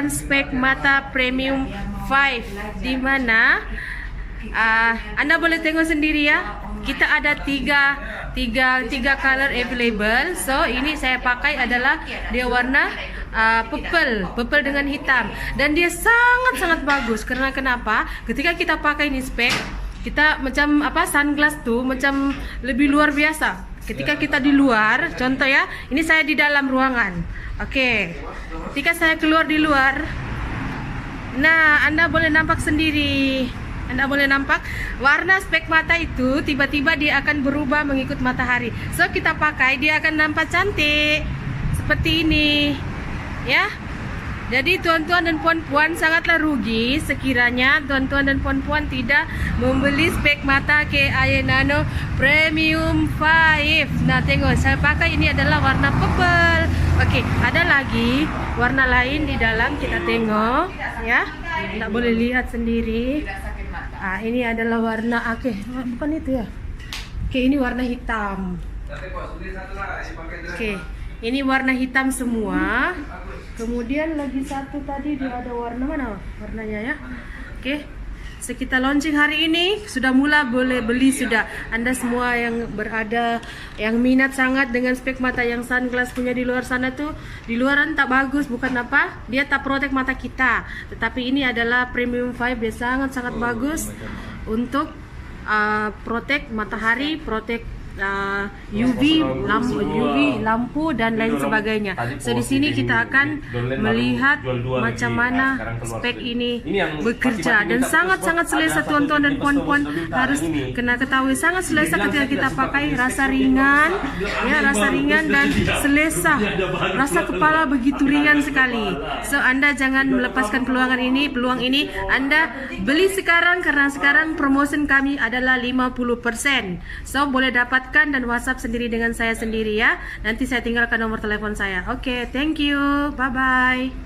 mendapatkan spek mata premium 5, di mana Anda boleh tengok sendiri ya. Kita ada tiga color available. So ini saya pakai adalah dia warna purple dengan hitam, dan dia sangat bagus. Karena kenapa? Ketika kita pakai ini spek, kita macam sunglass tuh macam lebih luar biasa. Ketika kita di luar, contoh ya, ini saya di dalam ruangan. Oke. Ketika saya keluar di luar, nah Anda boleh nampak sendiri. Anda boleh nampak warna spek mata itu tiba-tiba dia akan berubah mengikut matahari. So kita pakai, dia akan nampak cantik seperti ini, ya. Jadi tuan-tuan dan puan-puan sangatlah rugi sekiranya tuan-tuan dan puan-puan tidak membeli spek mata KAI Nano Premium 5. Nah tengok, saya pakai ini adalah warna purple. Oke, ada lagi warna lain di dalam, kita tengok ya. Tak boleh lihat sendiri. Ini adalah warna bukan itu ya. Ini warna hitam. Ini warna hitam semua. Kemudian lagi satu tadi dia ada warna mana warnanya ya. So kita launching hari ini, sudah mula boleh beli sudah. Anda semua yang berada, yang minat sangat dengan spek mata yang sunglass punya di luar sana tuh, di luaran tak bagus, bukan apa, dia tak protek mata kita. Tetapi ini adalah premium 5, dia sangat bagus untuk protek matahari, protek UV lampu dan lain sebagainya. So di sini kita akan melihat macam mana spek ini bekerja, dan sangat selesa tuan-tuan dan puan-puan. Harus kena ketahui sangat selesa ketika kita pakai, rasa ringan ya, rasa ringan dan selesa. Rasa kepala begitu ringan sekali. So Anda jangan melepaskan peluang ini. Anda beli sekarang karena sekarang promotion kami adalah 50%. So boleh dapat dan WhatsApp sendiri dengan saya sendiri ya. Nanti saya tinggalkan nomor telepon saya. Oke, thank you. Bye bye.